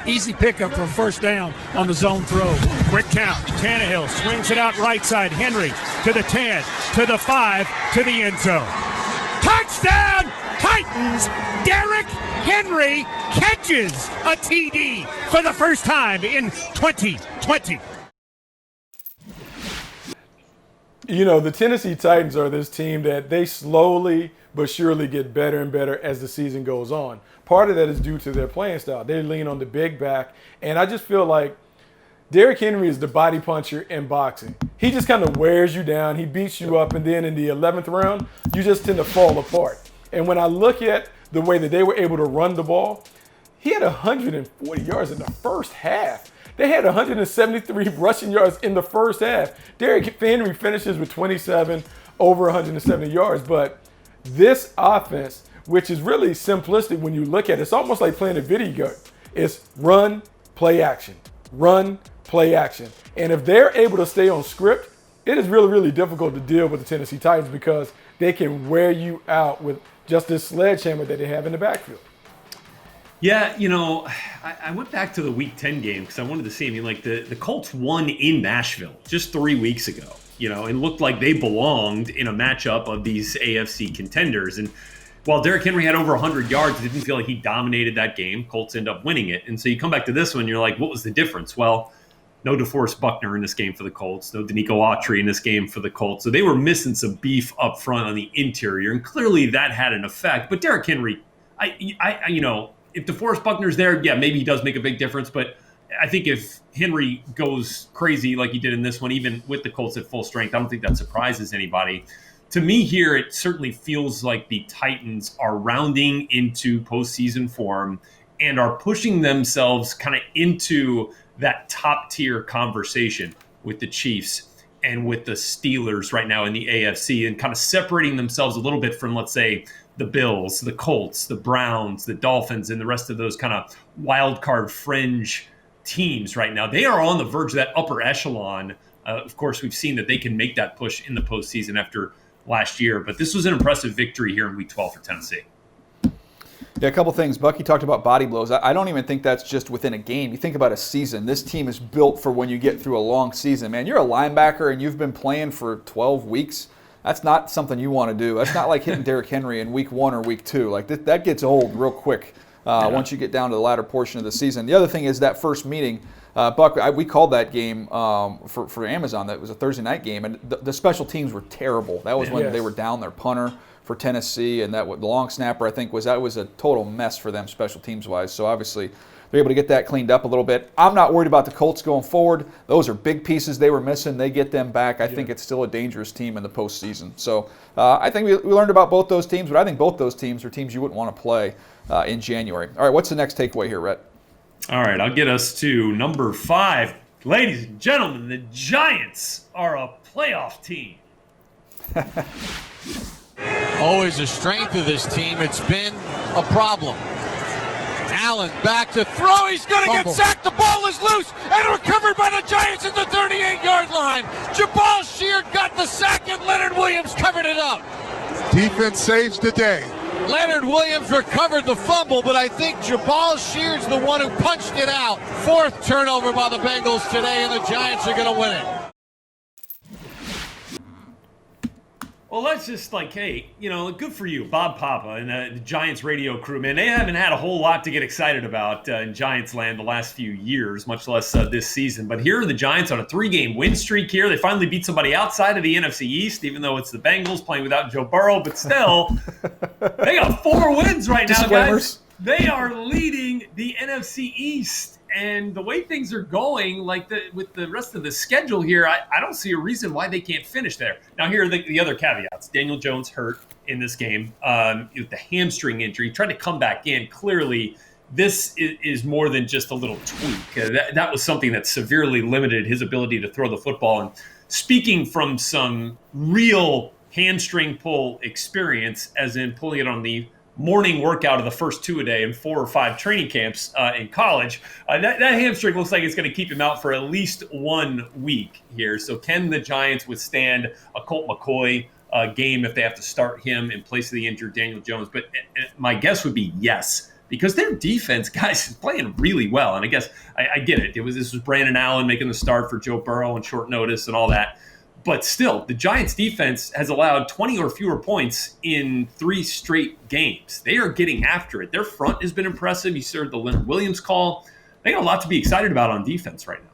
Easy pickup for first down on the zone throw. Quick count. Tannehill swings it out right side. Henry to the 10, to the 5, to the end zone. Touchdown, Titans! Derrick Henry catches a TD for the first time in 2020. You know, the Tennessee Titans are this team that they slowly but surely get better and better as the season goes on. Part of that is due to their playing style. They lean on the big back, and I just feel like Derrick Henry is the body puncher in boxing. He just kind of wears you down. He beats you up, and then in the 11th round, you just tend to fall apart. And when I look at the way that they were able to run the ball, he had 140 yards in the first half. They had 173 rushing yards in the first half. Derrick Henry finishes with 27, over 170 yards. But this offense, which is really simplistic when you look at it, it's almost like playing a video game. It's run, play action, run, play action. And if they're able to stay on script, it is really, really difficult to deal with the Tennessee Titans because they can wear you out with just this sledgehammer that they have in the backfield. Yeah, you know, I went back to the Week 10 game because I wanted to see. I mean, like the Colts won in Nashville just 3 weeks ago, you know, and looked like they belonged in a matchup of these AFC contenders. And while Derrick Henry had over 100 yards, it didn't feel like he dominated that game. Colts end up winning it. And so you come back to this one, you're like, what was the difference? Well, no DeForest Buckner in this game for the Colts. No Danico Autry in this game for the Colts. So they were missing some beef up front on the interior, and clearly that had an effect. But Derrick Henry, you know, if DeForest Buckner's there, yeah, maybe he does make a big difference. But I think if Henry goes crazy like he did in this one, even with the Colts at full strength, I don't think that surprises anybody. To me here, it certainly feels like the Titans are rounding into postseason form and are pushing themselves kind of into that top tier conversation with the Chiefs and with the Steelers right now in the AFC, and kind of separating themselves a little bit from, let's say, the Bills, the Colts, the Browns, the Dolphins, and the rest of those kind of wild card fringe teams right now. They are on the verge of that upper echelon. Of course, we've seen that they can make that push in the postseason after last year, but this was an impressive victory here in Week 12 for Tennessee. Yeah, a couple things. Bucky talked about body blows. I don't even think that's just within a game. You think about a season. This team is built for when you get through a long season. Man, you're a linebacker and you've been playing for 12 weeks. That's not something you want to do. That's not like hitting Derrick Henry in week 1 or week 2. Like that gets old real quick once you get down to the latter portion of the season. The other thing is that first meeting. Buck, we called that game for Amazon. That was a Thursday night game, and the special teams were terrible. That was when they were down their punter for Tennessee, and the long snapper, I think, was a total mess for them special teams wise. So obviously they're able to get that cleaned up a little bit. I'm not worried about the Colts going forward. Those are big pieces they were missing. They get them back. I think it's still a dangerous team in the postseason. So I think we learned about both those teams, but I think both those teams are teams you wouldn't want to play in January. All right, what's the next takeaway here, Rhett? All right, I'll get us to number 5. Ladies and gentlemen, the Giants are a playoff team. Always a strength of this team. It's been a problem. Allen back to throw. He's going to get sacked. The ball is loose and recovered by the Giants at the 38-yard line. Jabal Sheard got the sack and Leonard Williams covered it up. Defense saves the day. Leonard Williams recovered the fumble, but I think Jabal Sheard's the one who punched it out. 4th turnover by the Bengals today, and the Giants are going to win it. Well, that's just like, hey, you know, good for you, Bob Papa and the Giants radio crew, man. They haven't had a whole lot to get excited about in Giants land the last few years, much less this season. But here are the Giants on a 3-game win streak here. They finally beat somebody outside of the NFC East, even though it's the Bengals playing without Joe Burrow. But still, they got 4 wins right now, guys. They are leading the NFC East. And the way things are going, with the rest of the schedule here, I don't see a reason why they can't finish there. Now, here are the other caveats. Daniel Jones hurt in this game with the hamstring injury. He tried to come back in. Clearly, this is more than just a little tweak. That was something that severely limited his ability to throw the football. And speaking from some real hamstring pull experience, as in pulling it on the morning workout of the first 2 a day and 4 or 5 training camps in college, that hamstring looks like it's going to keep him out for at least 1 week here. So can the Giants withstand a Colt McCoy game if they have to start him in place of the injured Daniel Jones? But my guess would be yes, because their defense, guys, is playing really well. And I guess I get it. This was Brandon Allen making the start for Joe Burrow on short notice and all that. But still, the Giants' defense has allowed 20 or fewer points in 3 straight games. They are getting after it. Their front has been impressive. You heard the Leonard Williams call. They got a lot to be excited about on defense right now.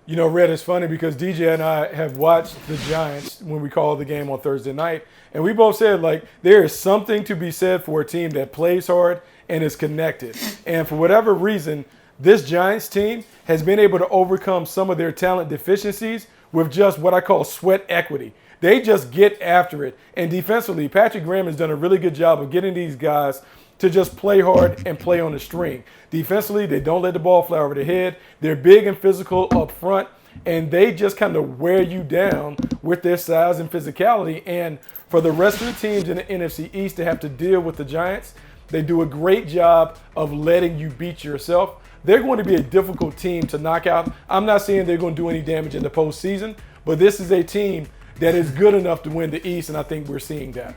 You know, Red, it's funny because DJ and I have watched the Giants when we called the game on Thursday night, and we both said, like, there is something to be said for a team that plays hard and is connected. And for whatever reason, this Giants team has been able to overcome some of their talent deficiencies with just what I call sweat equity. They just get after it. And defensively, Patrick Graham has done a really good job of getting these guys to just play hard and play on the string. Defensively, they don't let the ball fly over their head. They're big and physical up front, and they just kind of wear you down with their size and physicality. And for the rest of the teams in the NFC East to have to deal with the Giants, they do a great job of letting you beat yourself. They're going to be a difficult team to knock out. I'm not saying they're going to do any damage in the postseason, but this is a team that is good enough to win the East, and I think we're seeing that.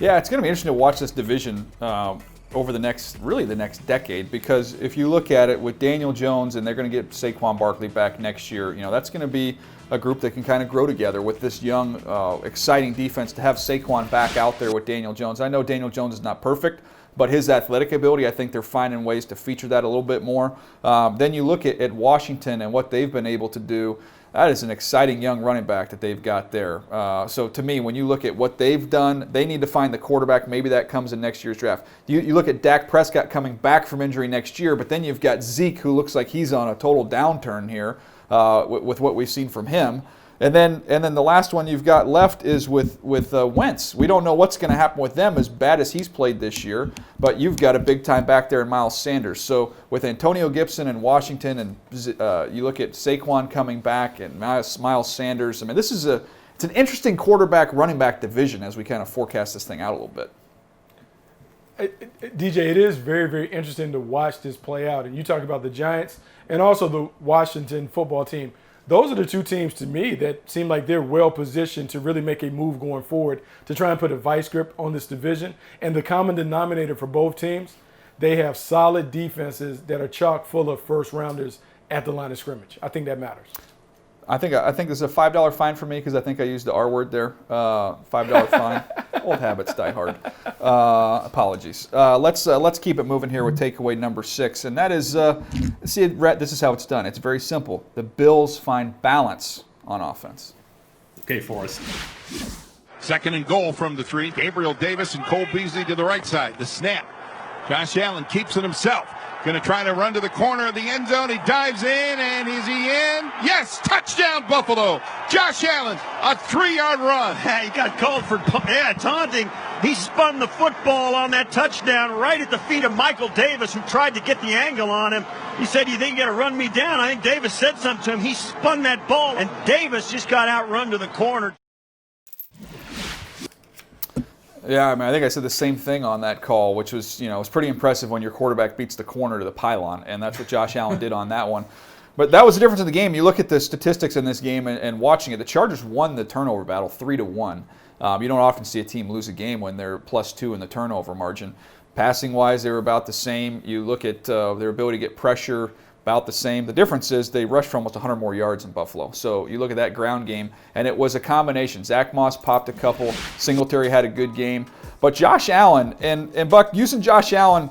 Yeah, it's going to be interesting to watch this division over the next decade, because if you look at it with Daniel Jones, and they're going to get Saquon Barkley back next year, that's going to be a group that can kind of grow together with this young, exciting defense. To have Saquon back out there with Daniel Jones, I know Daniel Jones is not perfect, but his athletic ability, I think they're finding ways to feature that a little bit more. Then you look at Washington and what they've been able to do. That is an exciting young running back that they've got there. So to me, when you look at what they've done, they need to find the quarterback. Maybe that comes in next year's draft. You look at Dak Prescott coming back from injury next year, but then you've got Zeke, who looks like he's on a total downturn here with what we've seen from him. And then the last one you've got left is with Wentz. We don't know what's going to happen with them, as bad as he's played this year, but you've got a big time back there in Miles Sanders. So with Antonio Gibson in Washington, and you look at Saquon coming back and Miles Sanders, I mean, it's an interesting quarterback running back division as we kind of forecast this thing out a little bit. DJ, it is very, very interesting to watch this play out. And you talk about the Giants and also the Washington football team. Those are the two teams to me that seem like they're well positioned to really make a move going forward to try and put a vice grip on this division. And the common denominator for both teams, they have solid defenses that are chock full of first rounders at the line of scrimmage. I think that matters. I think this is a $5 fine for me because I think I used the R word there. $5 fine. Old habits die hard. Apologies. Let's keep it moving here with takeaway number 6, and that is see, Rhett, this is how it's done. It's very simple. The Bills find balance on offense. Okay, Forrest. 2nd and goal from the 3. Gabriel Davis and Cole Beasley to the right side. The snap. Josh Allen keeps it himself. Going to try to run to the corner of the end zone. He dives in, and is he in? Yes! Touchdown, Buffalo! Josh Allen, a 3-yard run. He got called for taunting. He spun the football on that touchdown right at the feet of Michael Davis, who tried to get the angle on him. He said, "You think you're going to run me down?" I think Davis said something to him. He spun that ball, and Davis just got outrun to the corner. Yeah, I mean, I think I said the same thing on that call, which was, it was pretty impressive when your quarterback beats the corner to the pylon, and that's what Josh Allen did on that one. But that was the difference in the game. You look at the statistics in this game and watching it, the Chargers won the turnover battle 3-1. You don't often see a team lose a game when they're +2 in the turnover margin. Passing-wise, they were about the same. You look at their ability to get pressure, about the same. The difference is they rushed for almost 100 more yards in Buffalo. So you look at that ground game, and it was a combination. Zach Moss popped a couple. Singletary had a good game. But Josh Allen, and Buck, using Josh Allen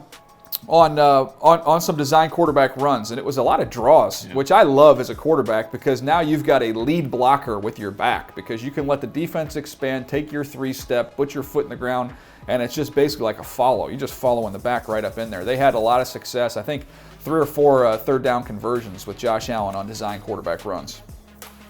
on some design quarterback runs, and it was a lot of draws, which I love as a quarterback, because now you've got a lead blocker with your back, because you can let the defense expand, take your 3-step, put your foot in the ground, and it's just basically like a follow. You just follow in the back right up in there. They had a lot of success. I think 3 or 4 third down conversions with Josh Allen on design quarterback runs.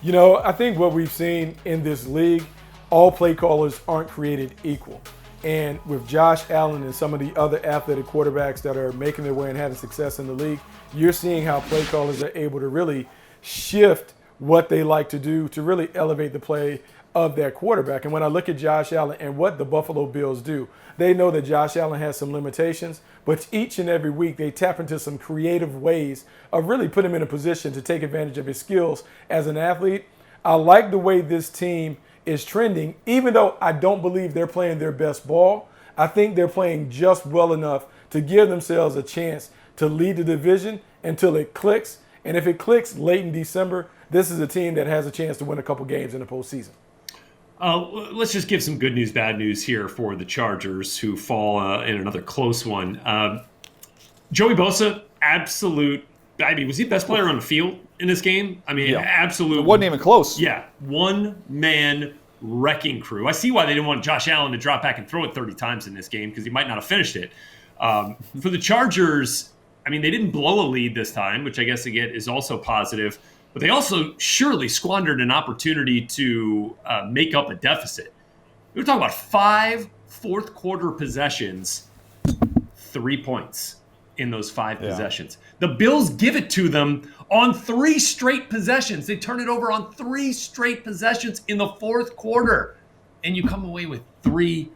I think what we've seen in this league, all play callers aren't created equal. And with Josh Allen and some of the other athletic quarterbacks that are making their way and having success in the league, you're seeing how play callers are able to really shift what they like to do to really elevate the play of their quarterback. And when I look at Josh Allen and what the Buffalo Bills do, they know that Josh Allen has some limitations, but each and every week they tap into some creative ways of really putting him in a position to take advantage of his skills as an athlete. I like the way this team is trending, even though I don't believe they're playing their best ball. I think they're playing just well enough to give themselves a chance to lead the division until it clicks. And if it clicks late in December, this is a team that has a chance to win a couple games in the postseason. Let's just give some good news, bad news here for the Chargers, who fall in another close one. Joey Bosa, absolute. I mean, was he the best player on the field in this game? I mean, absolute. It wasn't even close. Yeah, one-man wrecking crew. I see why they didn't want Josh Allen to drop back and throw it 30 times in this game, because he might not have finished it. For the Chargers, I mean, they didn't blow a lead this time, which I guess, again, is also positive. But they also surely squandered an opportunity to make up a deficit. We were talking about 5 fourth-quarter possessions, 3 points in those 5 possessions. The Bills give it to them on 3 straight possessions. They turn it over on 3 straight possessions in the fourth quarter. And you come away with 3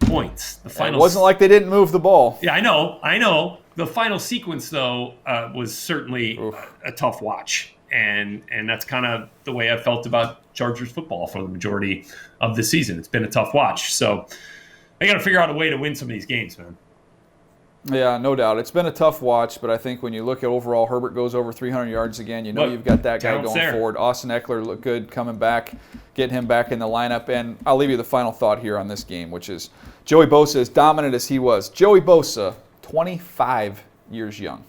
points. The final. It wasn't like they didn't move the ball. Yeah, I know. The final sequence, though, was certainly a tough watch. And that's kind of the way I felt about Chargers football for the majority of the season. It's been a tough watch. So they got to figure out a way to win some of these games, man. Yeah, no doubt. It's been a tough watch, but I think when you look at overall, Herbert goes over 300 yards again. You know you've got that guy going forward. Austin Eckler looked good coming back, getting him back in the lineup. And I'll leave you the final thought here on this game, which is Joey Bosa, as dominant as he was, Joey Bosa, 25 years young.